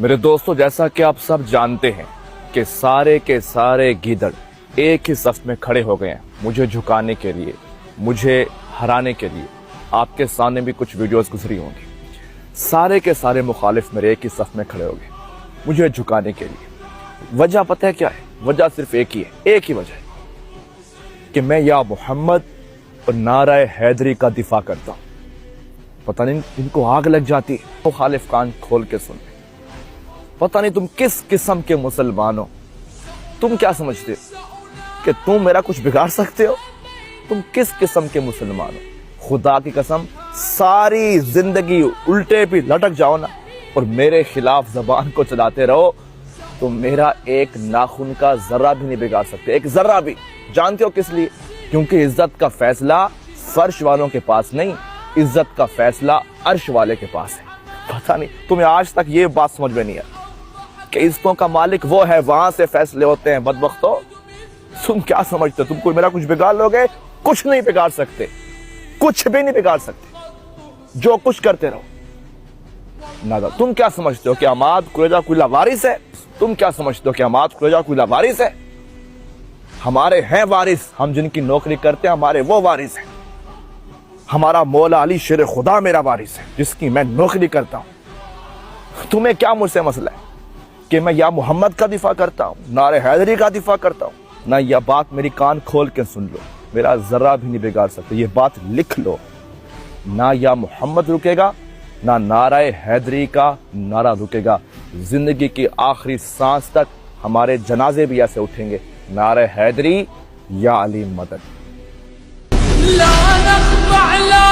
میرے دوستوں، جیسا کہ آپ سب جانتے ہیں کہ سارے کے سارے گیدڑ ایک ہی صف میں کھڑے ہو گئے ہیں مجھے جھکانے کے لیے، مجھے ہرانے کے لیے۔ آپ کے سامنے بھی کچھ ویڈیوز گزری ہوں گی۔ سارے کے سارے مخالف میرے ایک ہی صف میں کھڑے ہو گئے مجھے جھکانے کے لیے۔ وجہ پتہ ہے کیا ہے؟ وجہ صرف ایک ہی ہے، ایک ہی وجہ ہے کہ میں یا محمد اور نعرہ حیدری کا دفاع کرتا ہوں۔ پتہ نہیں ان کو آگ لگ جاتی ہے، مخالف کان کھول کے سن۔ پتہ نہیں تم کس قسم کے مسلمان ہو، تم کیا سمجھتے ہو کہ تم میرا کچھ بگاڑ سکتے ہو؟ تم کس قسم کے مسلمان ہو؟ خدا کی قسم ساری زندگی الٹے پہ لٹک جاؤ نا اور میرے خلاف زبان کو چلاتے رہو تو میرا ایک ناخن کا ذرہ بھی نہیں بگاڑ سکتے، ایک ذرہ بھی۔ جانتے ہو کس لیے؟ کیونکہ عزت کا فیصلہ فرش والوں کے پاس نہیں، عزت کا فیصلہ عرش والے کے پاس ہے۔ پتہ نہیں تمہیں آج تک یہ بات سمجھ میں نہیں آئی کہ عزتوں کا مالک وہ ہے، وہاں سے فیصلے ہوتے ہیں۔ بدبختو، تم کیا سمجھتے ہو تم کوئی میرا کچھ بگاڑ لوگے؟ کچھ نہیں بگاڑ سکتے، کچھ بھی نہیں بگاڑ سکتے، جو کچھ کرتے رہو۔ نادا تم کیا سمجھتے ہو کہ عماد قریظہ کوئی لاوارث ہے؟ تم کیا سمجھتے ہو کہ عماد قریظہ کوئی لاوارث ہے؟ ہمارے ہیں وارث، ہم جن کی نوکری کرتے ہیں ہمارے وہ وارث ہیں۔ ہمارا مولا علی شیر خدا میرا وارث ہے جس کی میں نوکری کرتا ہوں۔ تمہیں کیا مجھ سے مسئلہ ہے کہ میں یا محمد کا دفاع کرتا ہوں، نعرہ حیدری کا دفاع کرتا ہوں؟ نہ یہ بات میری کان کھول کے سن لو، میرا ذرہ بھی نہیں بگاڑ سکتے، یہ بات لکھ لو۔ نہ یا محمد رکے گا، نہ نعرہ حیدری کا نعرہ رکے گا۔ زندگی کی آخری سانس تک ہمارے جنازے بھی ایسے اٹھیں گے، نعرہ حیدری یا علی مدد۔ لا نخضع لا